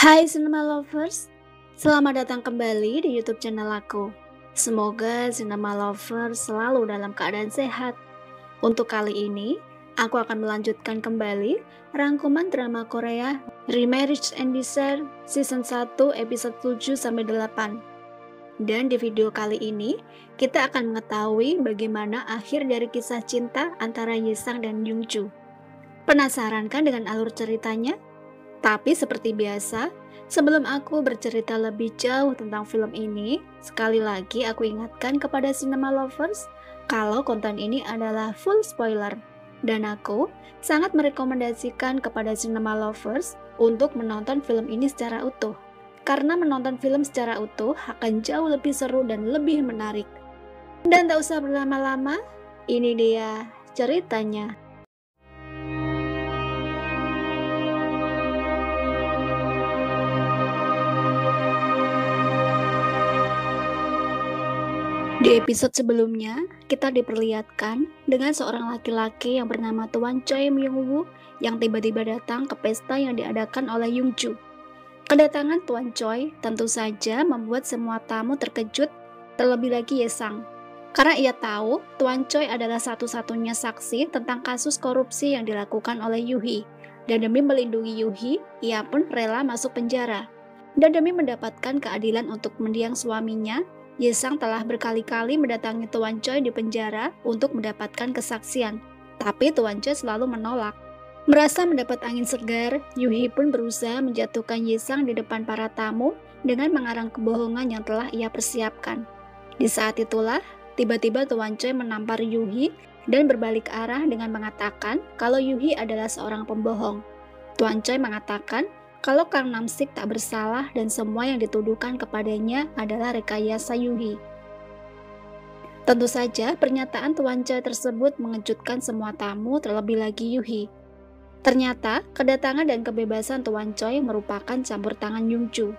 Hai Cinema Lovers, selamat datang kembali di YouTube channel aku. Semoga Cinema Lovers selalu dalam keadaan sehat. Untuk kali ini, aku akan melanjutkan kembali rangkuman drama Korea Remarriage and Desire Season 1 episode 7-8. Dan di video kali ini, kita akan mengetahui bagaimana akhir dari kisah cinta antara Yesang dan Yoonju. Penasaran kan dengan alur ceritanya? Tapi seperti biasa, sebelum aku bercerita lebih jauh tentang film ini, sekali lagi aku ingatkan kepada Cinema Lovers kalau konten ini adalah full spoiler. Dan aku sangat merekomendasikan kepada Cinema Lovers untuk menonton film ini secara utuh. Karena menonton film secara utuh akan jauh lebih seru dan lebih menarik. Dan tak usah berlama-lama, ini dia ceritanya. Di episode sebelumnya, kita diperlihatkan dengan seorang laki-laki yang bernama Tuan Choi Myung-woo yang tiba-tiba datang ke pesta yang diadakan oleh Yoonju. Kedatangan Tuan Choi tentu saja membuat semua tamu terkejut, terlebih lagi Yesang. Karena ia tahu Tuan Choi adalah satu-satunya saksi tentang kasus korupsi yang dilakukan oleh Yuhee. Dan demi melindungi Yuhee, ia pun rela masuk penjara. Dan demi mendapatkan keadilan untuk mendiang suaminya, Yesang telah berkali-kali mendatangi Tuan Choi di penjara untuk mendapatkan kesaksian, tapi Tuan Choi selalu menolak. Merasa mendapat angin segar, Yuhee pun berusaha menjatuhkan Yesang di depan para tamu dengan mengarang kebohongan yang telah ia persiapkan. Di saat itulah, tiba-tiba Tuan Choi menampar Yuhee dan berbalik arah dengan mengatakan kalau Yuhee adalah seorang pembohong. Tuan Choi mengatakan kalau Kang Nam-sik tak bersalah dan semua yang dituduhkan kepadanya adalah rekayasa Yuhee. Tentu saja pernyataan Tuan Choi tersebut mengejutkan semua tamu, terlebih lagi Yuhee. Ternyata kedatangan dan kebebasan Tuan Choi merupakan campur tangan Yoonju.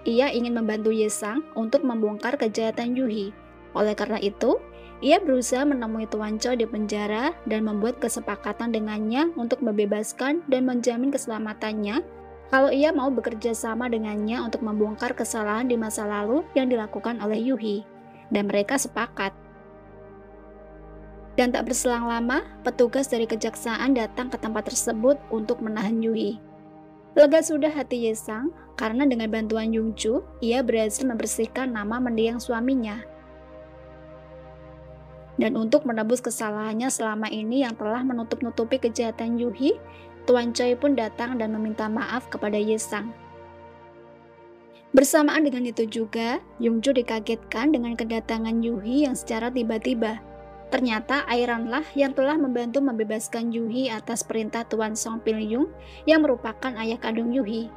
Ia ingin membantu Yesang untuk membongkar kejahatan Yuhee. Oleh karena itu, ia berusaha menemui Tuan Choi di penjara dan membuat kesepakatan dengannya untuk membebaskan dan menjamin keselamatannya kalau ia mau bekerja sama dengannya untuk membongkar kesalahan di masa lalu yang dilakukan oleh Yuhee. Dan mereka sepakat. Dan tak berselang lama, petugas dari kejaksaan datang ke tempat tersebut untuk menahan Yuhee. Lega sudah hati Yesang karena dengan bantuan Yoonju, ia berhasil membersihkan nama mendiang suaminya. Dan untuk menebus kesalahannya selama ini yang telah menutup-nutupi kejahatan Yuhee, Tuan Choi pun datang dan meminta maaf kepada Yesang. Bersamaan dengan itu juga, Yoonju dikagetkan dengan kedatangan Yuhee yang secara tiba-tiba. Ternyata Airan-lah yang telah membantu membebaskan Yuhee atas perintah Tuan Song Pil-young yang merupakan ayah kandung Yuhee.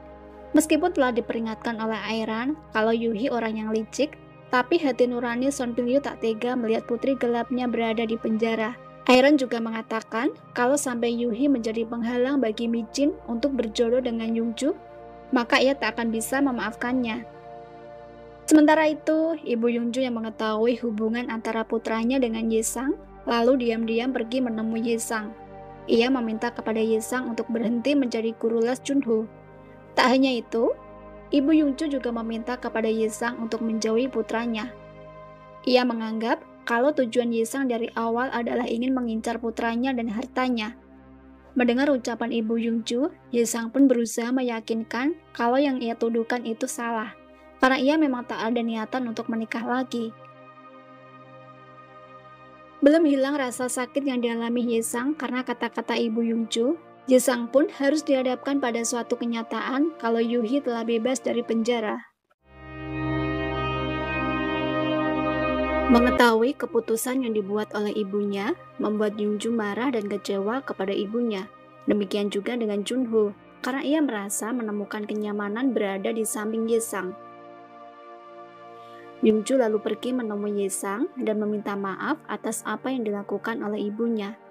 Meskipun telah diperingatkan oleh Airan kalau Yuhee orang yang licik, tapi hati nurani Song Pil-young tak tega melihat putri gelapnya berada di penjara. Airan juga mengatakan kalau sampai Yuhee menjadi penghalang bagi Mi-jin untuk berjodoh dengan Yoonju, maka ia tak akan bisa memaafkannya. Sementara itu, ibu Yoonju yang mengetahui hubungan antara putranya dengan Yesang, lalu diam-diam pergi menemui Yesang. Ia meminta kepada Yesang untuk berhenti menjadi guru les Junho. Tak hanya itu, ibu Yoonju juga meminta kepada Yesang untuk menjauhi putranya. Ia menganggap kalau tujuan Yesang dari awal adalah ingin mengincar putranya dan hartanya. Mendengar ucapan ibu Yoonju, Yesang pun berusaha meyakinkan kalau yang ia tuduhkan itu salah, karena ia memang tak ada niatan untuk menikah lagi. Belum hilang rasa sakit yang dialami Yesang karena kata-kata ibu Yoonju, Yesang pun harus dihadapkan pada suatu kenyataan kalau Yuhee telah bebas dari penjara. Mengetahui keputusan yang dibuat oleh ibunya membuat Yoonju marah dan kecewa kepada ibunya. Demikian juga dengan Junho, karena ia merasa menemukan kenyamanan berada di samping Yesang. Yoonju lalu pergi menemui Yesang dan meminta maaf atas apa yang dilakukan oleh ibunya.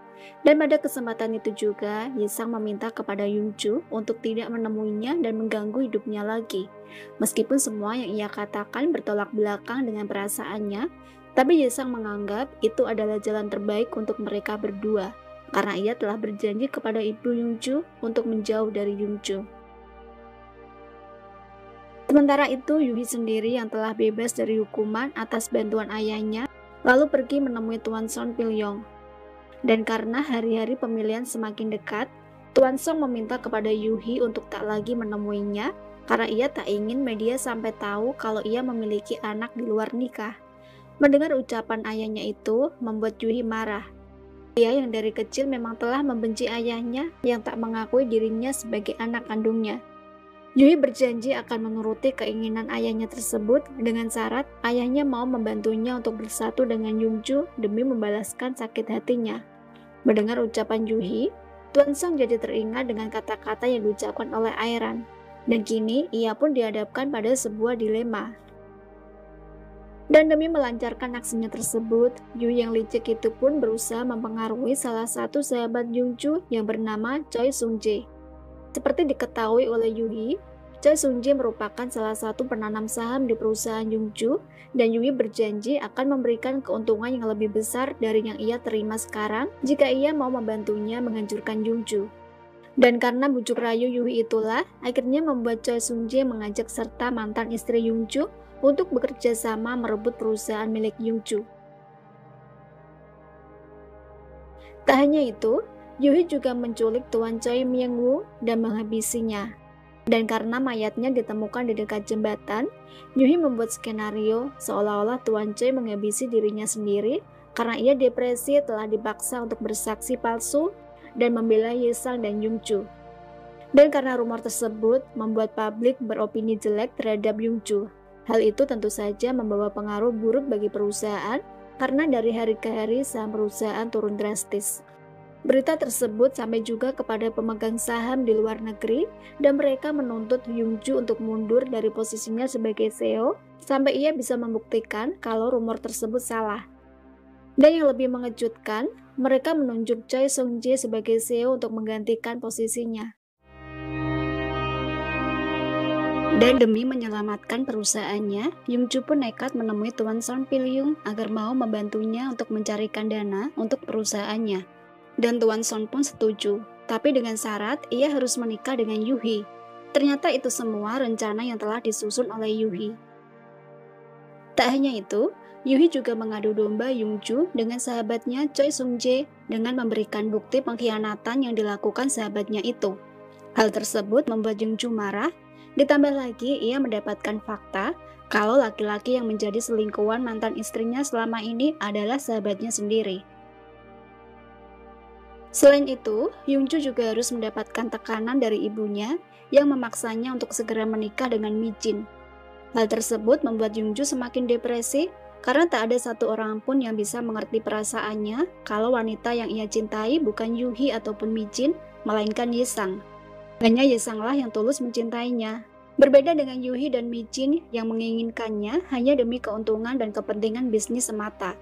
Dan pada kesempatan itu juga, Yesang meminta kepada Yoonju untuk tidak menemuinya dan mengganggu hidupnya lagi. Meskipun semua yang ia katakan bertolak belakang dengan perasaannya, tapi Yesang menganggap itu adalah jalan terbaik untuk mereka berdua, karena ia telah berjanji kepada ibu Yoonju untuk menjauh dari Yoonju. Sementara itu, Yuhi sendiri yang telah bebas dari hukuman atas bantuan ayahnya, lalu pergi menemui Tuan Son Pilyong. Dan karena hari-hari pemilihan semakin dekat, Tuan Song meminta kepada Yuhi untuk tak lagi menemuinya karena ia tak ingin media sampai tahu kalau ia memiliki anak di luar nikah. Mendengar ucapan ayahnya itu membuat Yuhi marah. Dia yang dari kecil memang telah membenci ayahnya yang tak mengakui dirinya sebagai anak kandungnya. Yuhi berjanji akan menuruti keinginan ayahnya tersebut dengan syarat ayahnya mau membantunya untuk bersatu dengan Yungju demi membalaskan sakit hatinya. Mendengar ucapan Yuhi, Tuan Song jadi teringat dengan kata-kata yang diucapkan oleh Airan, dan kini ia pun dihadapkan pada sebuah dilema. Dan demi melancarkan aksinya tersebut, Yuhi yang licik itu pun berusaha mempengaruhi salah satu sahabat Yungju yang bernama Choi Sung-jae. Seperti diketahui oleh Yuhi, Choi Sung-jae merupakan salah satu penanam saham di perusahaan Yungju, dan Yuhi berjanji akan memberikan keuntungan yang lebih besar dari yang ia terima sekarang jika ia mau membantunya menghancurkan Yungju. Dan karena bujuk rayu Yuhi itulah, akhirnya membuat Choi Sung-jae mengajak serta mantan istri Yungju untuk bekerja sama merebut perusahaan milik Yungju. Tak hanya itu, Yuhi juga menculik Tuan Choi Myung-woo dan menghabisinya. Dan karena mayatnya ditemukan di dekat jembatan, Yuhi membuat skenario seolah-olah Tuan Choi menghabisi dirinya sendiri karena ia depresi telah dipaksa untuk bersaksi palsu dan membela Yesang dan Yungju. Dan karena rumor tersebut membuat publik beropini jelek terhadap Yungju. Hal itu tentu saja membawa pengaruh buruk bagi perusahaan karena dari hari ke hari saham perusahaan turun drastis. Berita tersebut sampai juga kepada pemegang saham di luar negeri dan mereka menuntut Yungju untuk mundur dari posisinya sebagai CEO sampai ia bisa membuktikan kalau rumor tersebut salah. Dan yang lebih mengejutkan, mereka menunjuk Choi Sung-jae sebagai CEO untuk menggantikan posisinya. Dan demi menyelamatkan perusahaannya, Yungju pun nekat menemui Tuan Son Pilyong agar mau membantunya untuk mencarikan dana untuk perusahaannya. Dan Tuan Son pun setuju, tapi dengan syarat ia harus menikah dengan Yuhi. Ternyata itu semua rencana yang telah disusun oleh Yuhi. Tak hanya itu, Yuhi juga mengadu domba Yungju dengan sahabatnya Choi Sung-jae dengan memberikan bukti pengkhianatan yang dilakukan sahabatnya itu. Hal tersebut membuat Yungju marah, ditambah lagi ia mendapatkan fakta kalau laki-laki yang menjadi selingkuhan mantan istrinya selama ini adalah sahabatnya sendiri. Selain itu, Yungju juga harus mendapatkan tekanan dari ibunya yang memaksanya untuk segera menikah dengan Mi Jin. Hal tersebut membuat Yungju semakin depresi karena tak ada satu orang pun yang bisa mengerti perasaannya kalau wanita yang ia cintai bukan Yuhi ataupun Mi Jin, melainkan Yesang. Hanya Yesanglah yang tulus mencintainya. Berbeda dengan Yuhi dan Mi Jin yang menginginkannya hanya demi keuntungan dan kepentingan bisnis semata.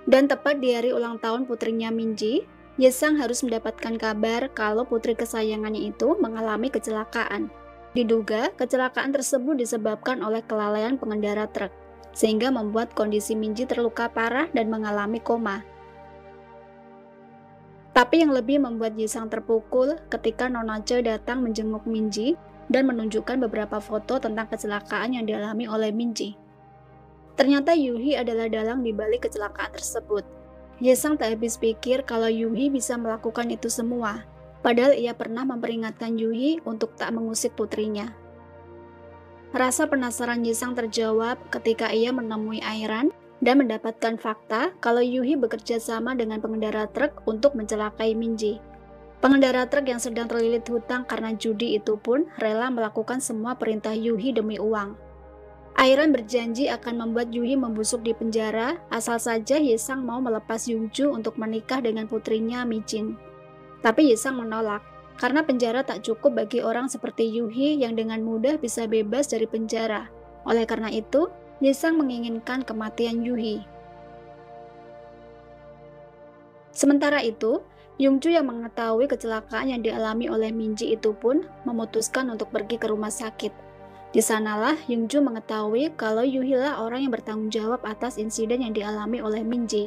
Dan tepat di hari ulang tahun putrinya Minji, Yesang harus mendapatkan kabar kalau putri kesayangannya itu mengalami kecelakaan. Diduga, kecelakaan tersebut disebabkan oleh kelalaian pengendara truk, sehingga membuat kondisi Minji terluka parah dan mengalami koma. Tapi yang lebih membuat Yesang terpukul ketika Nona Choi datang menjenguk Minji dan menunjukkan beberapa foto tentang kecelakaan yang dialami oleh Minji. Ternyata Yuhi adalah dalang di balik kecelakaan tersebut. Yesang tak habis pikir kalau Yuhi bisa melakukan itu semua, padahal ia pernah memperingatkan Yuhi untuk tak mengusik putrinya. Rasa penasaran Yesang terjawab ketika ia menemui Airan dan mendapatkan fakta kalau Yuhi bekerja sama dengan pengendara truk untuk mencelakai Minji. Pengendara truk yang sedang terlilit hutang karena judi itu pun rela melakukan semua perintah Yuhi demi uang. Airan berjanji akan membuat Yuhi membusuk di penjara asal saja Yesang mau melepas Yungju untuk menikah dengan putrinya Mi Jin. Tapi Yesang menolak, karena penjara tak cukup bagi orang seperti Yuhi yang dengan mudah bisa bebas dari penjara. Oleh karena itu, Yesang menginginkan kematian Yuhi. Sementara itu, Yungju yang mengetahui kecelakaan yang dialami oleh Minji itu pun memutuskan untuk pergi ke rumah sakit. Di sanalah Yungju mengetahui kalau Yuhi lah orang yang bertanggung jawab atas insiden yang dialami oleh Minji.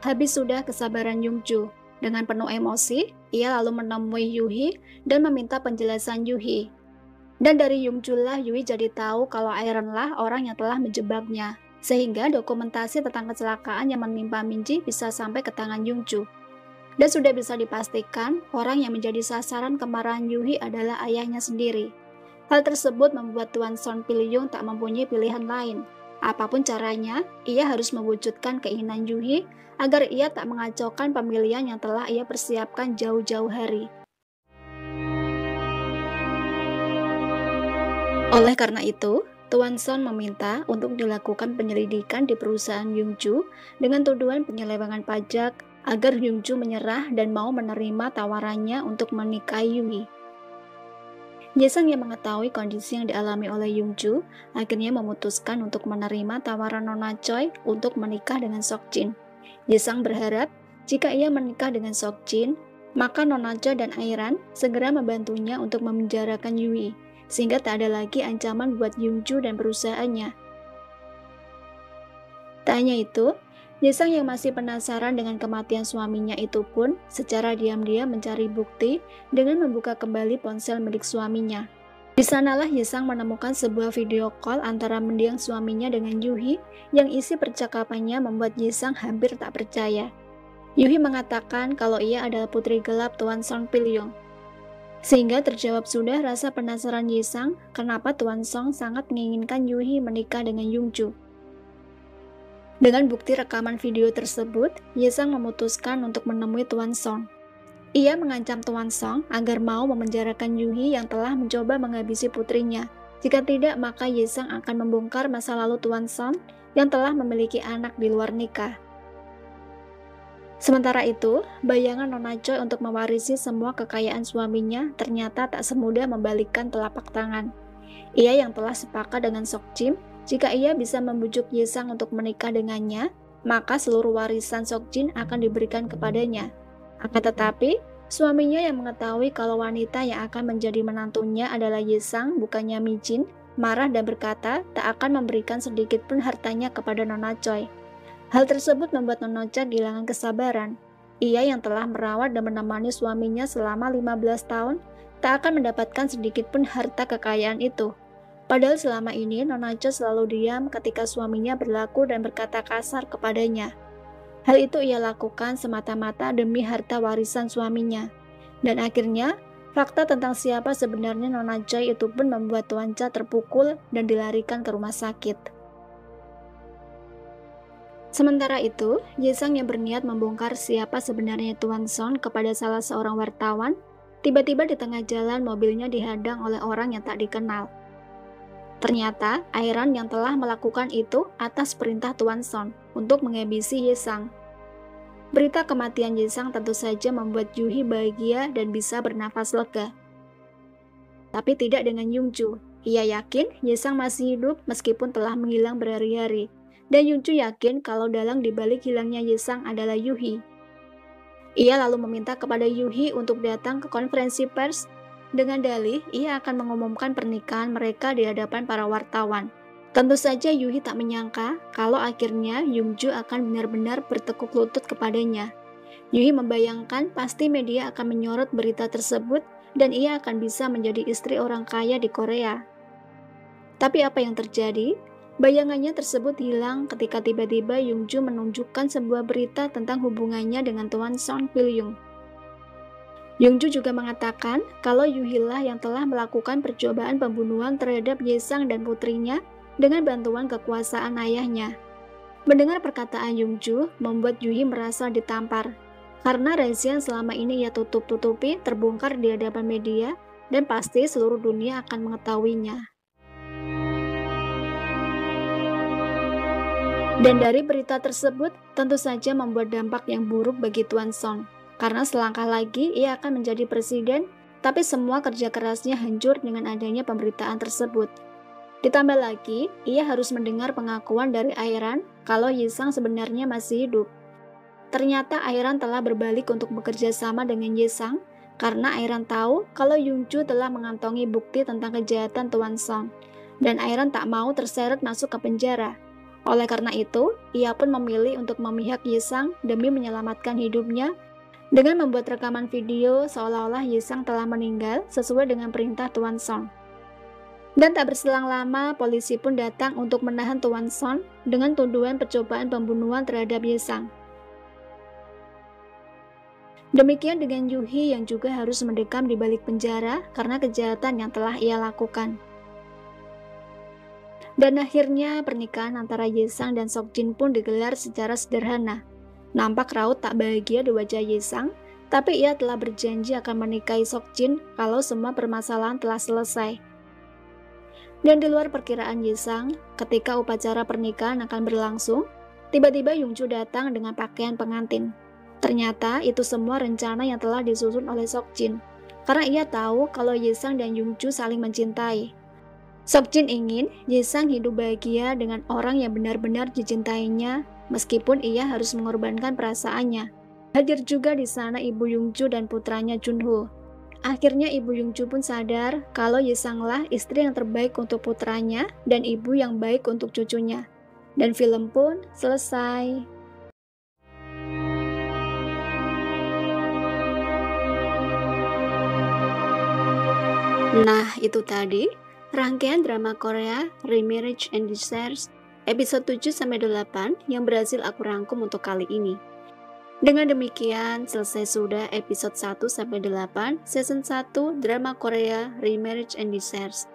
Habis sudah kesabaran Yungju. Dengan penuh emosi, ia lalu menemui Yuhi dan meminta penjelasan Yuhi. Dan dari Yungju lah Yuhi jadi tahu kalau Iron lah orang yang telah menjebaknya. Sehingga dokumentasi tentang kecelakaan yang menimpa Minji bisa sampai ke tangan Yungju. Dan sudah bisa dipastikan orang yang menjadi sasaran kemarahan Yuhi adalah ayahnya sendiri. Hal tersebut membuat Tuan Son Pil-yung tak mempunyai pilihan lain. Apapun caranya, ia harus mewujudkan keinginan Yuhi agar ia tak mengacaukan pemilihan yang telah ia persiapkan jauh-jauh hari. Oleh karena itu, Tuan Son meminta untuk dilakukan penyelidikan di perusahaan Yungju dengan tuduhan penyelewengan pajak agar Yungju menyerah dan mau menerima tawarannya untuk menikahi Yuhi. Ye-sang yang mengetahui kondisi yang dialami oleh Yungju akhirnya memutuskan untuk menerima tawaran Nona Choi untuk menikah dengan Sok-jin. Ye-sang berharap jika ia menikah dengan Sok-jin, maka Nona Choi dan Airan segera membantunya untuk memenjarakan Yuhi, sehingga tak ada lagi ancaman buat Yungju dan perusahaannya. Tak hanya itu, Ye-sang yang masih penasaran dengan kematian suaminya itu pun secara diam-diam mencari bukti dengan membuka kembali ponsel milik suaminya. Di sanalah Ye-sang menemukan sebuah video call antara mendiang suaminya dengan Yuhi yang isi percakapannya membuat Ye-sang hampir tak percaya. Yuhi mengatakan kalau ia adalah putri gelap Tuan Son Pil-yung. Sehingga terjawab sudah rasa penasaran Ye-sang kenapa Tuan Song sangat menginginkan Yuhi menikah dengan Yungju. Dengan bukti rekaman video tersebut, Ye-sang memutuskan untuk menemui Tuan Song. Ia mengancam Tuan Song agar mau memenjarakan Yuhi yang telah mencoba menghabisi putrinya. Jika tidak, maka Ye-sang akan membongkar masa lalu Tuan Song yang telah memiliki anak di luar nikah. Sementara itu, bayangan Nona Choi untuk mewarisi semua kekayaan suaminya ternyata tak semudah membalikkan telapak tangan. Ia yang telah sepakat dengan Sok-jin, jika ia bisa membujuk Ye-sang untuk menikah dengannya, maka seluruh warisan Sok-jin akan diberikan kepadanya. Akan tetapi, suaminya yang mengetahui kalau wanita yang akan menjadi menantunya adalah Ye-sang bukannya Mi-jin, marah dan berkata tak akan memberikan sedikit pun hartanya kepada Nona Choi. Hal tersebut membuat Nona Choi kehilangan kesabaran. Ia yang telah merawat dan menemani suaminya selama 15 tahun, tak akan mendapatkan sedikit pun harta kekayaan itu. Padahal selama ini Nona Choi selalu diam ketika suaminya berlaku dan berkata kasar kepadanya. Hal itu ia lakukan semata-mata demi harta warisan suaminya. Dan akhirnya, fakta tentang siapa sebenarnya Nona Choi itu pun membuat Tuan Cha terpukul dan dilarikan ke rumah sakit. Sementara itu, Ye-sang yang berniat membongkar siapa sebenarnya Tuan Son kepada salah seorang wartawan, tiba-tiba di tengah jalan mobilnya dihadang oleh orang yang tak dikenal. Ternyata, Airan yang telah melakukan itu atas perintah Tuan Son untuk menghabisi Ye-sang. Berita kematian Ye-sang tentu saja membuat Yuhi bahagia dan bisa bernafas lega. Tapi tidak dengan Yungju. Ia yakin Ye-sang masih hidup meskipun telah menghilang berhari-hari. Dan Yungju yakin kalau dalang dibalik hilangnya Ye-sang adalah Yuhi. Ia lalu meminta kepada Yuhi untuk datang ke konferensi pers dengan dalih ia akan mengumumkan pernikahan mereka di hadapan para wartawan. Tentu saja Yuhi tak menyangka kalau akhirnya Yungju akan benar-benar bertekuk lutut kepadanya. Yuhi membayangkan pasti media akan menyorot berita tersebut dan ia akan bisa menjadi istri orang kaya di Korea. Tapi apa yang terjadi? Bayangannya tersebut hilang ketika tiba-tiba Yungju menunjukkan sebuah berita tentang hubungannya dengan Tuan Son Pil-yung. Yungju juga mengatakan kalau Yuhi lah yang telah melakukan percobaan pembunuhan terhadap Ye-sang dan putrinya dengan bantuan kekuasaan ayahnya. Mendengar perkataan Yungju membuat Yuhi merasa ditampar, karena rahasia yang selama ini ia tutup-tutupi terbongkar di hadapan media dan pasti seluruh dunia akan mengetahuinya. Dan dari berita tersebut tentu saja membuat dampak yang buruk bagi Tuan Son. Karena selangkah lagi ia akan menjadi presiden, tapi semua kerja kerasnya hancur dengan adanya pemberitaan tersebut. Ditambah lagi, ia harus mendengar pengakuan dari Airan kalau Ye-sang sebenarnya masih hidup. Ternyata Airan telah berbalik untuk bekerja sama dengan Ye-sang karena Airan tahu kalau Yungju telah mengantongi bukti tentang kejahatan Tuan Son, dan Airan tak mau terseret masuk ke penjara. Oleh karena itu, ia pun memilih untuk memihak Ye-sang demi menyelamatkan hidupnya dengan membuat rekaman video seolah-olah Yesang telah meninggal sesuai dengan perintah Tuan Son. Dan tak berselang lama, polisi pun datang untuk menahan Tuan Son dengan tuduhan percobaan pembunuhan terhadap Yesang. Demikian dengan Yuhi yang juga harus mendekam di balik penjara karena kejahatan yang telah ia lakukan. Dan akhirnya pernikahan antara Yesang dan Seokjin pun digelar secara sederhana. Nampak raut tak bahagia di wajah Yesang, tapi ia telah berjanji akan menikahi Seokjin kalau semua permasalahan telah selesai. Dan di luar perkiraan Yesang, ketika upacara pernikahan akan berlangsung, tiba-tiba Yongju datang dengan pakaian pengantin. Ternyata itu semua rencana yang telah disusun oleh Seokjin, karena ia tahu kalau Yesang dan Yongju saling mencintai. Seokjin ingin Yesang hidup bahagia dengan orang yang benar-benar dicintainya, meskipun ia harus mengorbankan perasaannya. Hadir juga di sana ibu Yongju dan putranya Junho. Akhirnya ibu Yongju pun sadar kalau Yesanglah istri yang terbaik untuk putranya dan ibu yang baik untuk cucunya. Dan film pun selesai. Nah, itu tadi rangkaian drama Korea Remarriage and Desires episode 7-8 yang berhasil aku rangkum untuk kali ini. Dengan demikian, selesai sudah episode 1-8 season 1 drama Korea Remarriage and Desires.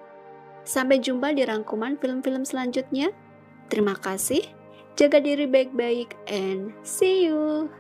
Sampai jumpa di rangkuman film-film selanjutnya. Terima kasih, jaga diri baik-baik, and see you!